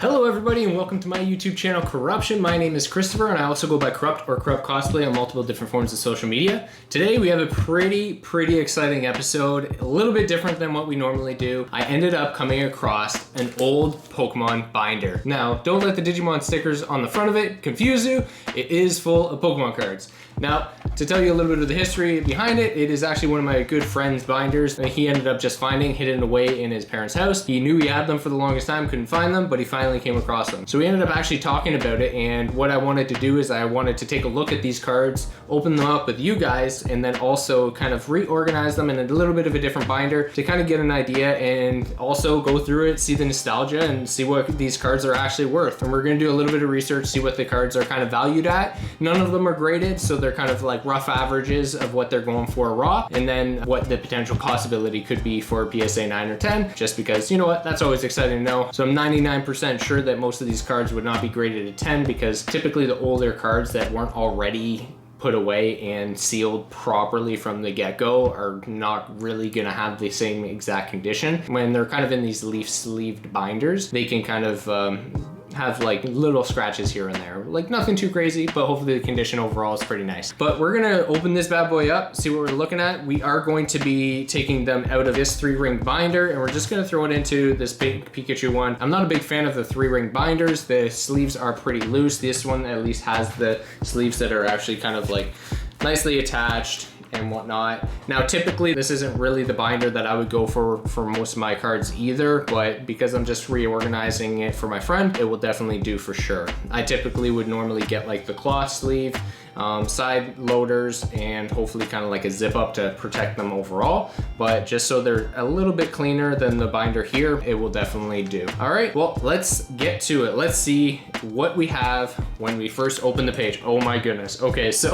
Hello everybody and welcome to my YouTube channel Corruption. My name is Christopher and I also go by Corrupt or Corrupt Cosplay on multiple different forms of social media. Today we have a pretty exciting episode, a little bit different than what we normally do. I ended up coming across an old Pokemon binder. Now, don't let the Digimon stickers on the front of it confuse you. It is full of Pokemon cards. Now, to tell you a little bit of the history behind it, it is actually one of my good friend's binders that he ended up just finding hidden away in his parents' house. He knew he had them for the longest time, couldn't find them, but he finally came across them. So we ended up actually talking about it, and what I wanted to do is I wanted to take a look at these cards, open them up with you guys, and then also kind of reorganize them in a little bit of a different binder to kind of get an idea and also go through it, see the nostalgia, and see what these cards are actually worth. And we're gonna do a little bit of research, see what the cards are kind of valued at. None of them are graded, so they're kind of like rough averages of what they're going for raw, and then what the potential possibility could be for PSA 9 or 10, just because, you know what, that's always exciting to know. So I'm 99% sure that most of these cards would not be graded at 10 because typically the older cards that weren't already put away and sealed properly from the get-go are not really gonna have the same exact condition. When they're kind of in these leaf sleeved binders, they can kind of have like little scratches here and there. Like nothing too crazy, but hopefully the condition overall is pretty nice. But we're gonna open this bad boy up, see what we're looking at. We are going to be taking them out of this 3-ring binder and we're just gonna throw it into this big Pikachu one. I'm not a big fan of the 3-ring binders. The sleeves are pretty loose. This one at least has the sleeves that are actually kind of like nicely attached and whatnot. Now typically this isn't really the binder that I would go for most of my cards either, but because I'm just reorganizing it for my friend, it will definitely do for sure. I typically would normally get like the cloth sleeve, side loaders, and hopefully kind of like a zip up to protect them overall, but just so they're a little bit cleaner than the binder here, it will definitely do. All right, well, let's get to it. Let's see what we have when we first open the page. Oh my goodness. Okay, so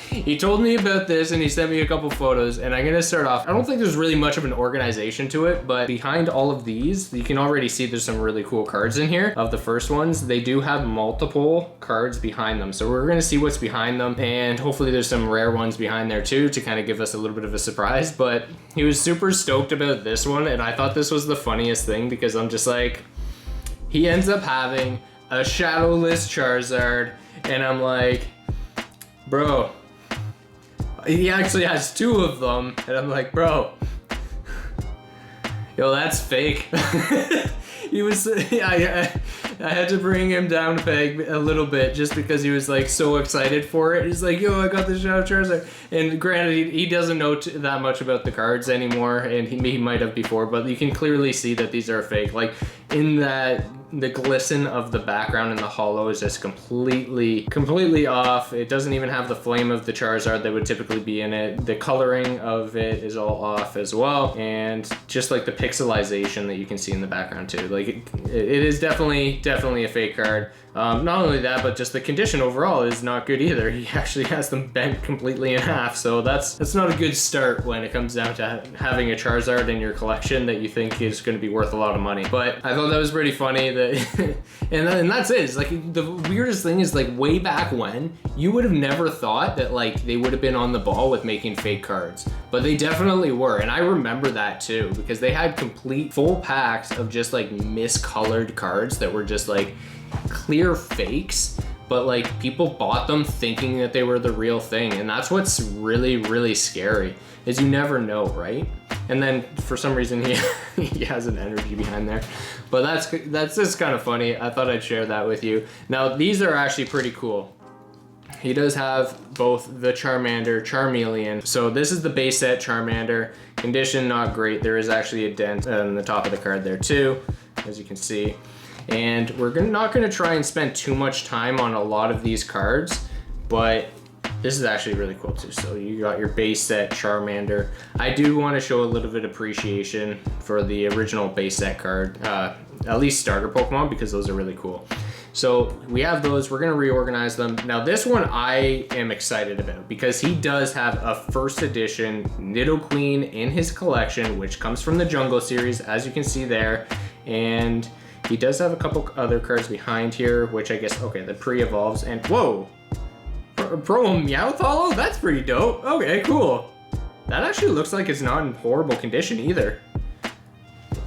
he told me about this and he sent me a couple photos, and I'm gonna start off. I don't think there's really much of an organization to it, but behind all of these, you can already see there's some really cool cards in here. Of the first ones, they do have multiple cards behind them. So we're gonna see what's behind them, and hopefully there's some rare ones behind there too to kind of give us a little bit of a surprise. But he was super stoked about this one, and I thought this was the funniest thing because I'm just like, he ends up having a shadowless Charizard, and I'm like, bro, he actually has 2 of them, and I'm like, bro, yo, that's fake. He was, I had to bring him down a peg a little bit just because he was like so excited for it. He's like, yo, I got this Shadow Charizard. And granted, he doesn't know that much about the cards anymore, and he might have before, but you can clearly see that these are fake. Like in that, the glisten of the background in the hollow is just completely off. It doesn't even have the flame of the Charizard that would typically be in it. The coloring of it is all off as well, and just like the pixelization that you can see in the background too. Like it is definitely a fake card. Not only that, but just the condition overall is not good either. He actually has them bent completely in half, so that's not a good start when it comes down to having a Charizard in your collection that you think is going to be worth a lot of money. But I thought that was pretty funny that, and that's it. It's like the weirdest thing is like way back when, you would have never thought that like they would have been on the ball with making fake cards, but they definitely were. And I remember that too, because they had complete full packs of just like miscolored cards that were just like clear fakes, but like people bought them thinking that they were the real thing. And that's what's really scary, is you never know, right? And then for some reason he has an energy behind there, but that's just kind of funny. I thought I'd share that with you. Now these are actually pretty cool. He does have both the Charmander, Charmeleon. So this is the base set Charmander. Condition not great. There is actually a dent on the top of the card there too, as you can see. And we're not gonna try and spend too much time on a lot of these cards, but this is actually really cool too. So you got your base set Charmander. I do want to show a little bit of appreciation for the original base set card, at least starter Pokemon, because those are really cool. So we have those, we're gonna reorganize them. Now this one I am excited about because he does have a first edition Nidoqueen in his collection, which comes from the Jungle series, as you can see there. And he does have a couple other cards behind here, which I guess, okay, the pre-evolves, and whoa! Pro Meowth Hollow? That's pretty dope. Okay, cool. That actually looks like it's not in horrible condition either.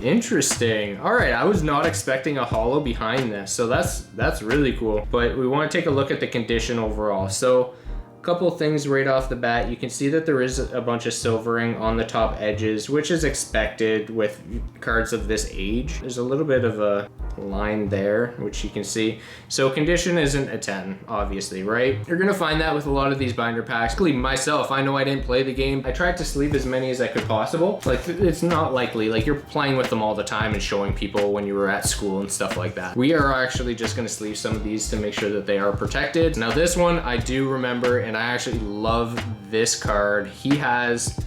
Interesting. All right, I was not expecting a holo behind this, so that's really cool. But we want to take a look at the condition overall. So a couple things right off the bat. You can see that there is a bunch of silvering on the top edges, which is expected with cards of this age. There's a little bit of a line there, which you can see. So condition isn't a 10, obviously, right? You're gonna find that with a lot of these binder packs. Including myself, I know I didn't play the game. I tried to sleeve as many as I could possible. Like, it's not likely. Like, you're playing with them all the time and showing people when you were at school and stuff like that. We are actually just gonna sleeve some of these to make sure that they are protected. Now this one I do remember, and I actually love this card. He has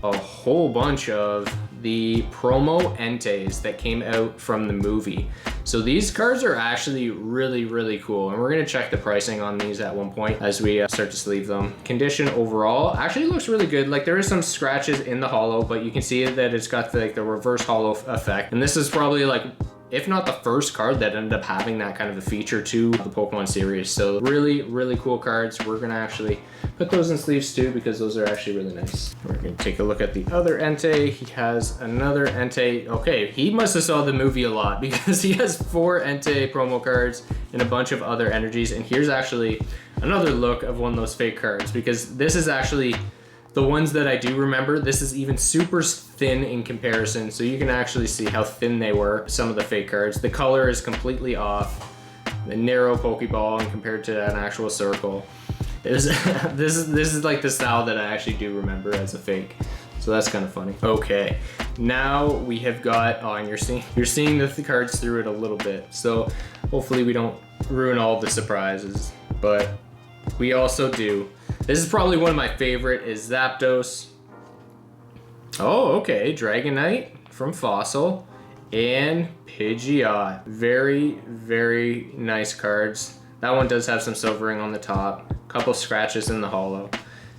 a whole bunch of the promo Entei's that came out from the movie. So these cards are actually really, really cool. And we're gonna check the pricing on these at one point as we start to sleeve them. Condition overall actually looks really good. Like, there is some scratches in the holo, but you can see that it's got the reverse holo effect. And this is probably like, if not the first card that ended up having that kind of a feature to the Pokemon series. So really, really cool cards. We're gonna actually put those in sleeves too, because those are actually really nice. We're gonna take a look at the other Entei. He has another Entei. Okay, he must have saw the movie a lot, because he has 4 Entei promo cards and a bunch of other energies. And here's actually another look of one of those fake cards, because this is actually the ones that I do remember. This is even super thin in comparison, so you can actually see how thin they were, some of the fake cards. The color is completely off. The narrow Pokeball and compared to an actual circle. This is like the style that I actually do remember as a fake. So that's kind of funny. Okay, now we have got, oh, and you're seeing the cards through it a little bit. So hopefully we don't ruin all the surprises, but we also do. This is probably one of my favorite, is Zapdos. Oh, okay, Dragonite from Fossil and Pidgeot. Very, very nice cards. That one does have some silvering on the top, a couple scratches in the holo.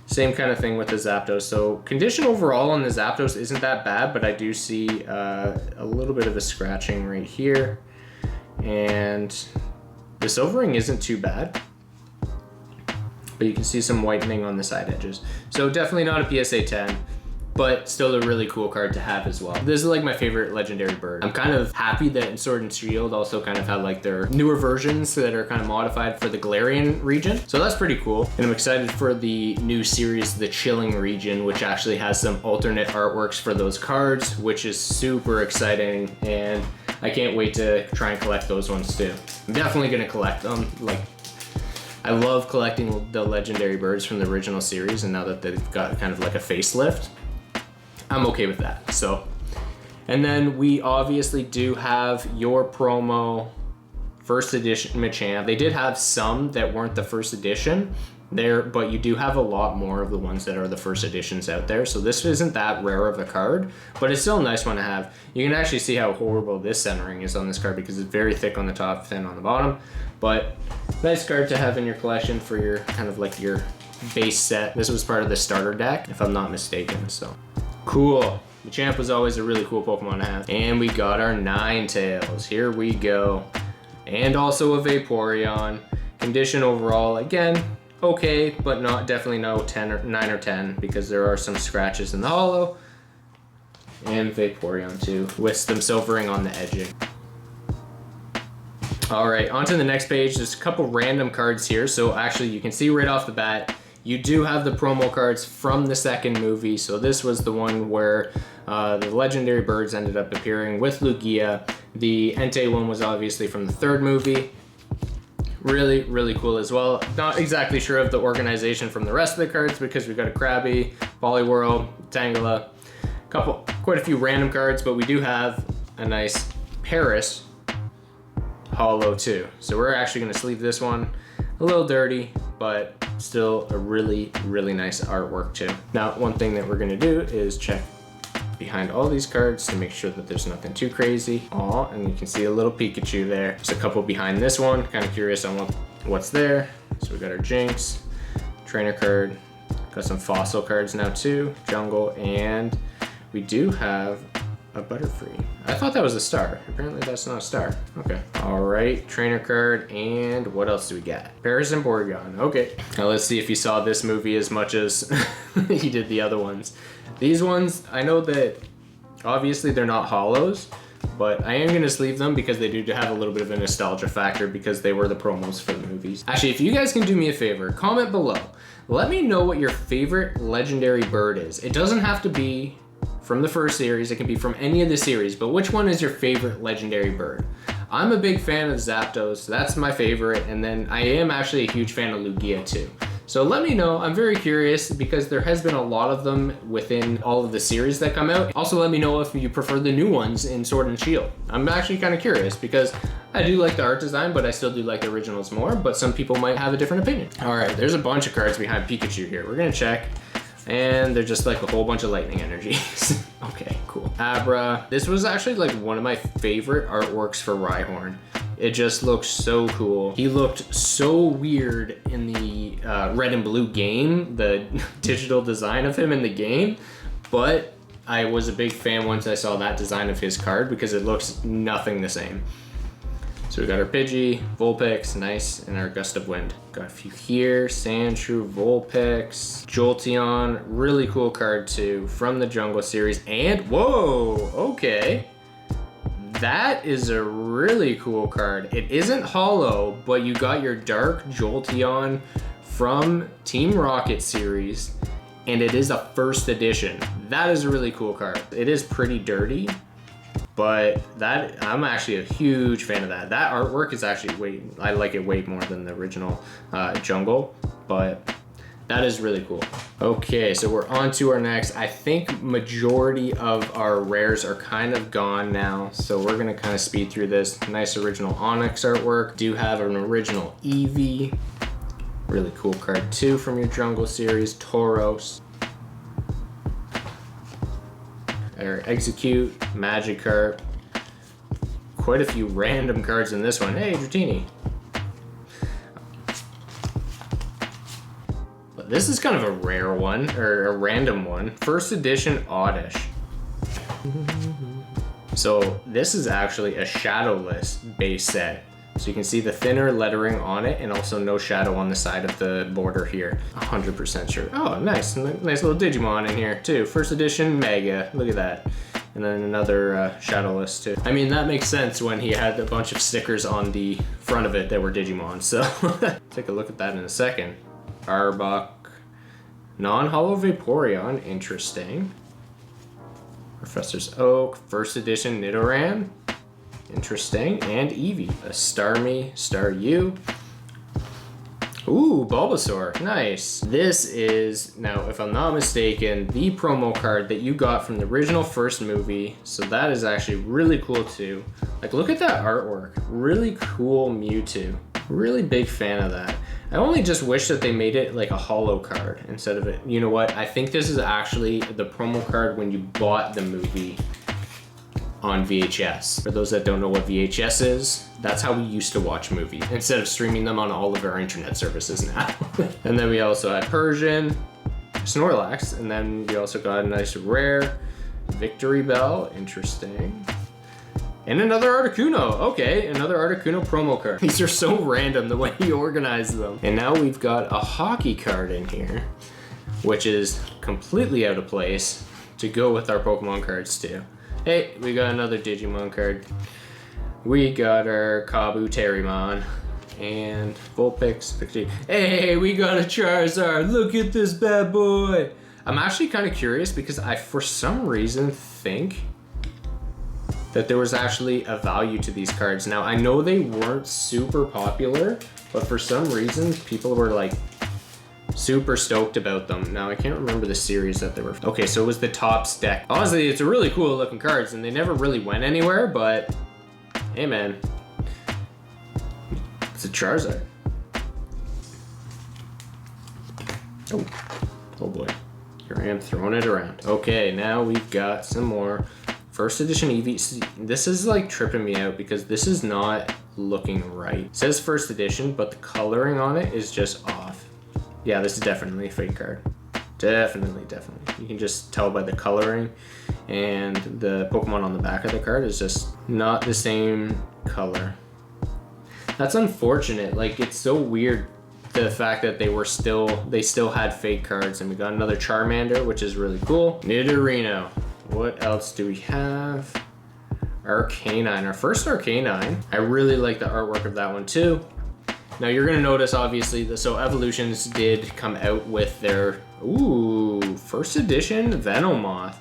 Same kind of thing with the Zapdos. So condition overall on the Zapdos isn't that bad, but I do see a little bit of a scratching right here. And the silvering isn't too bad, but you can see some whitening on the side edges. So definitely not a PSA 10, but still a really cool card to have as well. This is like my favorite legendary bird. I'm kind of happy that in Sword and Shield also kind of had like their newer versions that are kind of modified for the Galarian region. So that's pretty cool. And I'm excited for the new series, the Chilling region, which actually has some alternate artworks for those cards, which is super exciting. And I can't wait to try and collect those ones too. I'm definitely gonna collect them. Like, I love collecting the legendary birds from the original series, and now that they've got kind of like a facelift, I'm okay with that. So, and then we obviously do have your promo first edition Machamp. They did have some that weren't the first edition there, but you do have a lot more of the ones that are the first editions out there. So this isn't that rare of a card, but it's still a nice one to have. You can actually see how horrible this centering is on this card, because it's very thick on the top, thin on the bottom. But nice card to have in your collection for your kind of like your base set. This was part of the starter deck, if I'm not mistaken. So cool. Machamp was always a really cool Pokemon to have. And we got our Ninetales. Here we go. And also a Vaporeon. Condition overall, again, okay, but not definitely no 10 or 9 or 10, because there are some scratches in the holo. And Vaporeon too, with some silvering on the edging. All right, on to the next page. There's a couple random cards here. So actually you can see right off the bat, you do have the promo cards from the second movie. So this was the one where the legendary birds ended up appearing with Lugia. The Entei one was obviously from the third movie. Really, really cool as well. Not exactly sure of the organization from the rest of the cards, because we've got a Krabby, Poliwhirl, Tangela, quite a few random cards, but we do have a nice Paris holo too. So we're actually gonna sleeve this one. A little dirty, but still a really, really nice artwork too. Now, one thing that we're gonna do is check behind all these cards to make sure that there's nothing too crazy. Aw, and you can see a little Pikachu there. There's a couple behind this one. Kind of curious on what's there. So we got our Jinx, trainer card, got some fossil cards now too, jungle, and we do have a Butterfree. I thought that was a star. Apparently that's not a star. Okay. All right, trainer card, and what else do we got? Paris and Porygon. Okay. Now let's see if you saw this movie as much as he did the other ones. These ones, I know that obviously they're not holos, but I am going to sleeve them because they do have a little bit of a nostalgia factor because they were the promos for the movies. Actually, if you guys can do me a favor, comment below. Let me know what your favorite legendary bird is. It doesn't have to be from the first series, it can be from any of the series, but which one is your favorite legendary bird? I'm a big fan of Zapdos, that's my favorite, and then I am actually a huge fan of Lugia too. So let me know, I'm very curious because there has been a lot of them within all of the series that come out. Also let me know if you prefer the new ones in Sword and Shield. I'm actually kind of curious because I do like the art design, but I still do like the originals more, but some people might have a different opinion. All right, there's a bunch of cards behind Pikachu here. We're gonna check, and they're just like a whole bunch of lightning energies. Okay, cool. Abra, this was actually like one of my favorite artworks for Rhyhorn. It just looks so cool. He looked so weird in the red and blue game, the digital design of him in the game, but I was a big fan once I saw that design of his card because it looks nothing the same. So we got our Pidgey, Vulpix, nice, and our Gust of Wind. Got a few here, Sandshrew, Vulpix, Jolteon, really cool card too, from the Jungle series, and whoa, okay. That is a really cool card. It isn't hollow, but you got your Dark Jolteon from Team Rocket series, and it is a first edition. That is a really cool card. It is pretty dirty, but that I'm actually a huge fan of that. That artwork is actually I like it way more than the original Jungle, but that is really cool. Okay, so we're on to our next. I think majority of our rares are kind of gone now, so we're gonna kind of speed through this. Nice original Onyx artwork. Do have an original Eevee. Really cool card too from your Jungle series, Tauros. Our Execute, Magikarp. Quite a few random cards in this one. Hey, Dratini. This is kind of a rare one, or a random one. First edition Oddish. So this is actually a shadowless base set. So you can see the thinner lettering on it and also no shadow on the side of the border here. 100% sure. Oh, nice. Nice little Digimon in here too. First edition Mega, look at that. And then another shadowless too. I mean, that makes sense when he had a bunch of stickers on the front of it that were Digimon. So take a look at that in a second. Arbok. Non-hollow Vaporeon, interesting. Professor's Oak, first edition Nidoran, interesting, and Eevee. A Starmie, Staryu. Ooh, Bulbasaur, nice. This is, now if I'm not mistaken, the promo card that you got from the original first movie, so that is actually really cool too. Like, look at that artwork, really cool Mewtwo. Really big fan of that. I only just wish that they made it like a holo card instead of it. You know what? I think this is actually the promo card when you bought the movie on VHS. For those that don't know what VHS is, that's how we used to watch movies instead of streaming them on all of our internet services now. And then we also had Persian, Snorlax, and then we also got a nice rare Victory Bell, interesting. And another Articuno. Okay, another Articuno promo card. These are so random the way you organize them. And now we've got a hockey card in here, which is completely out of place to go with our Pokemon cards too. Hey, we got another Digimon card. We got our Kabuterimon and Vulpix. Hey, we got a Charizard. Look at this bad boy. I'm actually kind of curious because I, for some reason, think that there was actually a value to these cards. Now, I know they weren't super popular, but for some reason, people were like super stoked about them. Now, I can't remember the series that they were. Okay, so it was the Topps deck. Honestly, it's a really cool looking cards, and they never really went anywhere, but hey, man. It's a Charizard. Oh boy. Here I am throwing it around. Okay, now we've got some more first edition Eevee. This is like tripping me out because this is not looking right. It says first edition, but the coloring on it is just off. Yeah, this is definitely a fake card. Definitely. You can just tell by the coloring, and the Pokemon on the back of the card is just not the same color. That's unfortunate. Like, it's so weird, the fact that they still had fake cards. And we got another Charmander, which is really cool. Nidorino. What else do we have? Arcanine, our first Arcanine. I really like the artwork of that one too. Now you're gonna notice obviously so Evolutions did come out with their, ooh, first edition Venomoth.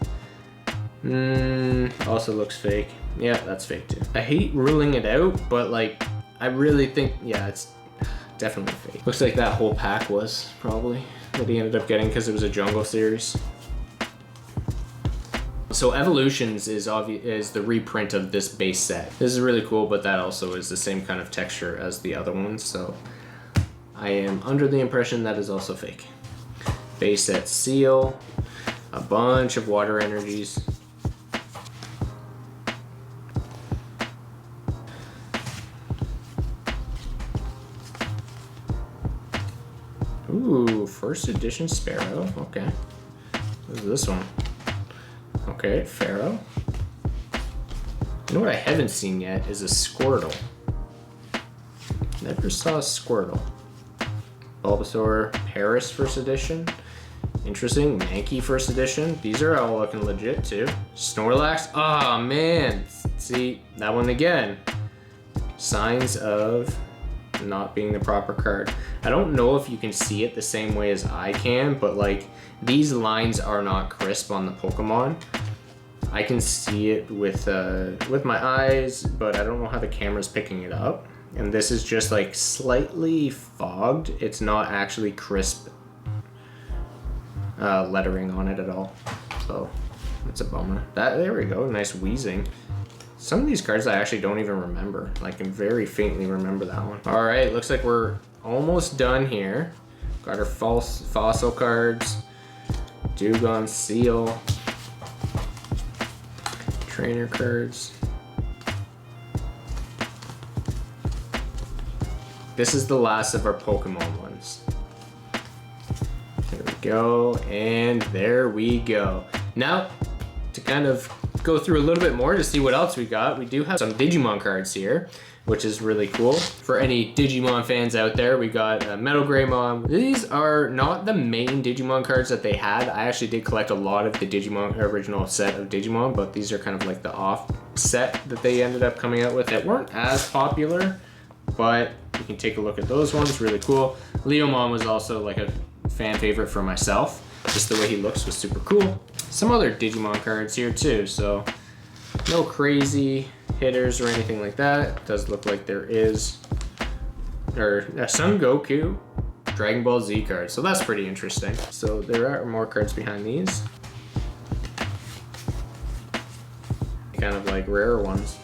Also looks fake. Yeah, that's fake too. I hate ruling it out, but like, I really think, yeah, it's definitely fake. Looks like that whole pack was probably what he ended up getting because it was a jungle series. So Evolutions is the reprint of this base set. This is really cool, but that also is the same kind of texture as the other ones, so I am under the impression that is also fake. Base set seal, a bunch of water energies. Ooh, first edition Sparrow, okay. What is this one? Okay, Pharaoh. You know what I haven't seen yet is a Squirtle. Never saw a Squirtle. Bulbasaur, Paris first edition. Interesting, Mankey first edition. These are all looking legit too. Snorlax, oh man. See, that one again. Signs of not being the proper card. I don't know if you can see it the same way as I can, but like these lines are not crisp on the Pokemon. I can see it with my eyes, but I don't know how the camera's picking it up. And this is just like slightly fogged. It's not actually crisp lettering on it at all. So that's a bummer. There we go, nice wheezing. Some of these cards I actually don't even remember. I can very faintly remember that one. All right, looks like we're almost done here. Got our fossil cards, Dewgong Seal, trainer cards. This is the last of our Pokemon ones. There we go, and there we go. Now, to kind of go through a little bit more to see what else we got, we do have some Digimon cards here, which is really cool. For any Digimon fans out there, we got Metal Greymon. These are not the main Digimon cards that they had. I actually did collect a lot of the Digimon original set of Digimon, but these are kind of like the off set that they ended up coming out with that weren't as popular, but you can take a look at those ones, really cool. Leomon was also like a fan favorite for myself. Just the way he looks was super cool. Some other Digimon cards here too, so no crazy hitters or anything like that. It does look like there is a Son Goku Dragon Ball Z card, so that's pretty interesting. So there are more cards behind these. Kind of like rare ones.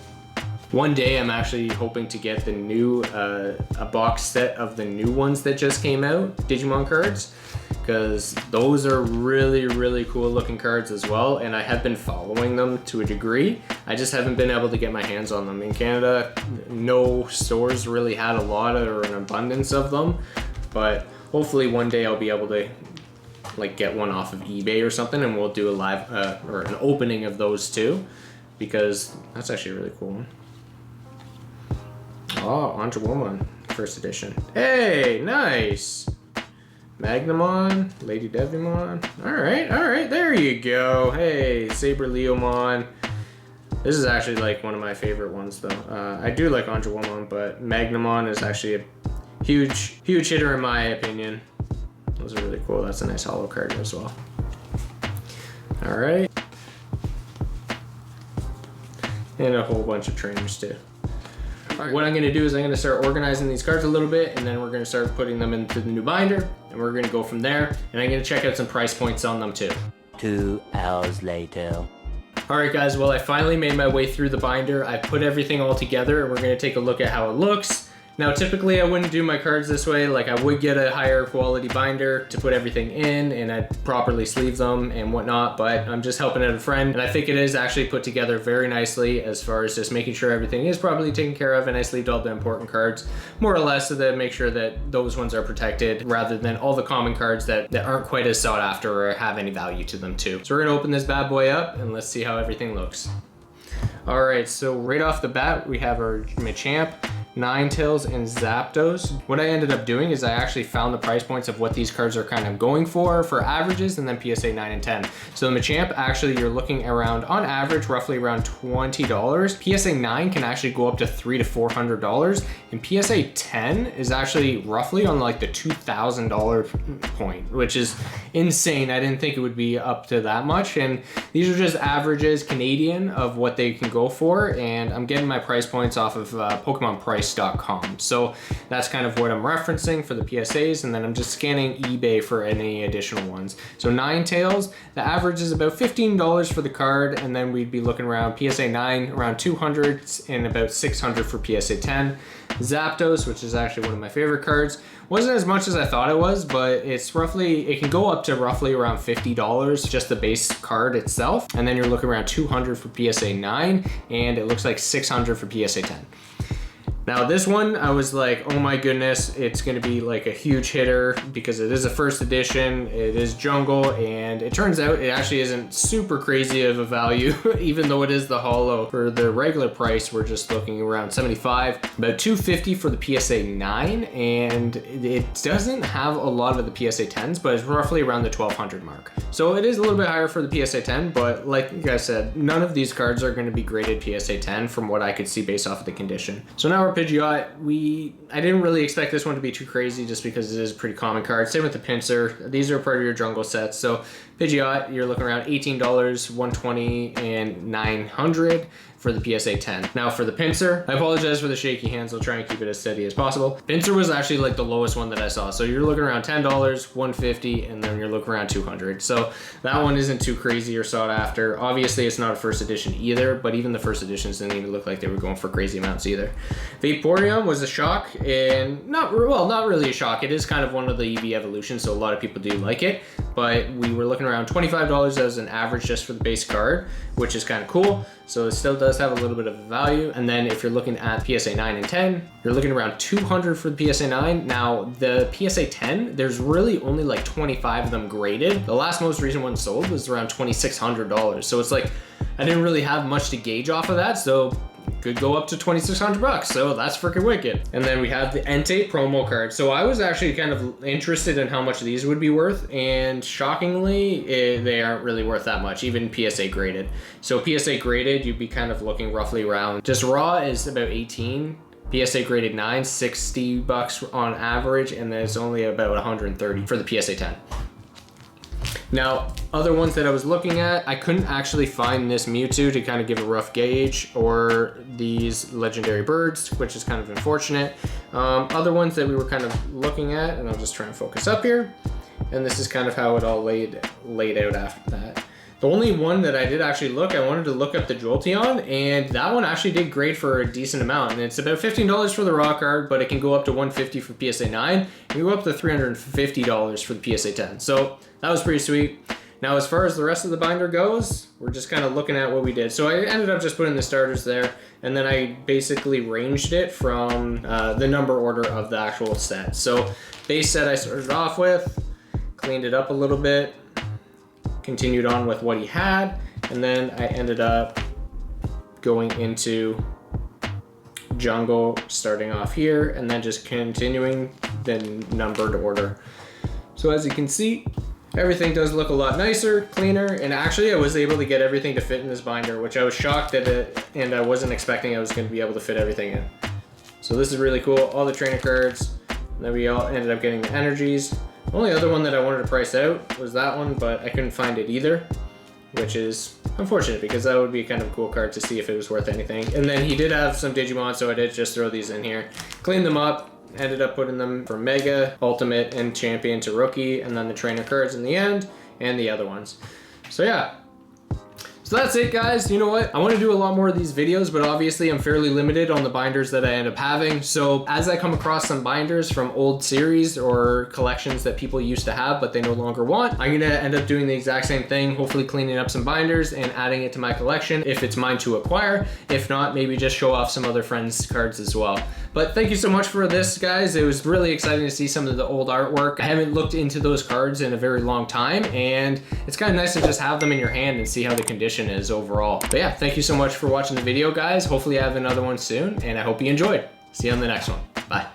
One day I'm actually hoping to get the new, a box set of the new ones that just came out, Digimon cards, because those are really, really cool looking cards as well, and I have been following them to a degree. I just haven't been able to get my hands on them. In Canada, no stores really had a lot or an abundance of them, but hopefully one day I'll be able to like get one off of eBay or something, and we'll do a live, or an opening of those too, because that's actually a really cool one. Oh, Angelwoman, first edition. Hey, nice. Magnamon, Lady Devimon. All right, there you go. Hey, Saber Leomon. This is actually like one of my favorite ones though. I do like Angelwoman, but Magnamon is actually a huge hitter in my opinion. Those are really cool. That's a nice holo card as well. All right. And a whole bunch of trainers too. Right. What I'm gonna do is I'm gonna start organizing these cards a little bit, and then we're gonna start putting them into the new binder, and we're gonna go from there, and I'm gonna check out some price points on them too. 2 hours later. All right guys, well I finally made my way through the binder. I put everything all together, and we're gonna take a look at how it looks. Now typically I wouldn't do my cards this way. Like I would get a higher quality binder to put everything in, and I'd properly sleeve them and whatnot, but I'm just helping out a friend, and I think it is actually put together very nicely as far as just making sure everything is properly taken care of, and I sleeved all the important cards more or less so that make sure that those ones are protected rather than all the common cards that aren't quite as sought after or have any value to them too. So we're gonna open this bad boy up and let's see how everything looks. All right, so right off the bat we have our Machamp. Ninetales, and Zapdos. What I ended up doing is I actually found the price points of what these cards are kind of going for averages, and then PSA 9 and 10. So the Machamp, actually you're looking around, on average, roughly around $20. PSA 9 can actually go up to $300 to $400, and PSA 10 is actually roughly on like the $2,000 point, which is insane. I didn't think it would be up to that much, and these are just averages Canadian of what they can go for, and I'm getting my price points off of PokemonPrice.com. So that's kind of what I'm referencing for the PSAs, and then I'm just scanning eBay for any additional ones. So Ninetales, the average is about $15 for the card, and then we'd be looking around PSA 9 around 200 and about 600 for PSA 10. Zapdos, which is actually one of my favorite cards, wasn't as much as I thought it was, but it's roughly, it can go up to roughly around $50, just the base card itself, and then you're looking around 200 for PSA 9, and it looks like 600 for PSA 10. Now this one, I was like, oh my goodness, it's gonna be like a huge hitter because it is a first edition, it is jungle, and it turns out it actually isn't super crazy of a value, even though it is the holo. For the regular price, we're just looking around 75, about 250 for the PSA 9, and it doesn't have a lot of the PSA 10s, but it's roughly around the 1200 mark. So it is a little bit higher for the PSA 10, but like I said, none of these cards are gonna be graded PSA 10 from what I could see based off of the condition. So now we're Pidgeot, I didn't really expect this one to be too crazy just because it is a pretty common card. Same with the Pincer. These are part of your jungle sets. So Pidgeot, you're looking around $18, $120, and $900 for the PSA 10. Now for the Pincer, I apologize for the shaky hands. I'll try and keep it as steady as possible. Pincer was actually like the lowest one that I saw. So you're looking around $10, $150, and then you're looking around $200. So that one isn't too crazy or sought after. Obviously it's not a first edition either, but even the first editions didn't even look like they were going for crazy amounts either. Vaporeon was a shock, and not really a shock. It is kind of one of the EV evolutions, so a lot of people do like it, but we were looking around $25 as an average just for the base card, which is kind of cool. So it still does have a little bit of value. And then if you're looking at PSA 9 and 10, you're looking around 200 for the PSA 9. Now the PSA 10, there's really only like 25 of them graded. The last most recent one sold was around $2,600. So it's like, I didn't really have much to gauge off of that. So could go up to $2,600, so that's freaking wicked. And then we have the Entei promo card. So I was actually kind of interested in how much these would be worth, and shockingly, they aren't really worth that much, even PSA graded. So PSA graded, you'd be kind of looking roughly around, just raw is about 18, PSA graded 9, $60 on average, and then it's only about 130 for the PSA 10. Now, other ones that I was looking at, I couldn't actually find this Mewtwo to kind of give a rough gauge, or these legendary birds, which is kind of unfortunate. Other ones that we were kind of looking at, and I'll just try and focus up here, and this is kind of how it all laid out after that. The only one that I did actually look, I wanted to look up the Jolteon, and that one actually did grade for a decent amount, and it's about $15 for the raw card, but it can go up to $150 for PSA 9, and can go up to $350 for the PSA 10. So that was pretty sweet. Now, as far as the rest of the binder goes, we're just kind of looking at what we did. So I ended up just putting the starters there, and then I basically ranged it from the number order of the actual set. So base set I started off with, cleaned it up a little bit, continued on with what he had, and then I ended up going into jungle, starting off here, and then just continuing the numbered order. So as you can see, everything does look a lot nicer, cleaner, and actually I was able to get everything to fit in this binder, which I was shocked at it, and I wasn't expecting I was going to be able to fit everything in. So this is really cool, all the trainer cards, and then we all ended up getting the energies. The only other one that I wanted to price out was that one, but I couldn't find it either, which is unfortunate because that would be kind of a cool card to see if it was worth anything. And then he did have some Digimon, so I did just throw these in here. Cleaned them up, ended up putting them from Mega, Ultimate, and Champion to Rookie, and then the trainer cards in the end, and the other ones. So yeah. So that's it, guys. You know what? I want to do a lot more of these videos, but obviously I'm fairly limited on the binders that I end up having. So as I come across some binders from old series or collections that people used to have, but they no longer want, I'm gonna end up doing the exact same thing, hopefully cleaning up some binders and adding it to my collection if it's mine to acquire. If not, maybe just show off some other friends' cards as well. But thank you so much for this, guys. It was really exciting to see some of the old artwork. I haven't looked into those cards in a very long time, and it's kind of nice to just have them in your hand and see how the condition is overall. But yeah, thank you so much for watching the video, guys. Hopefully I have another one soon, and I hope you enjoyed. See you on the next one. Bye.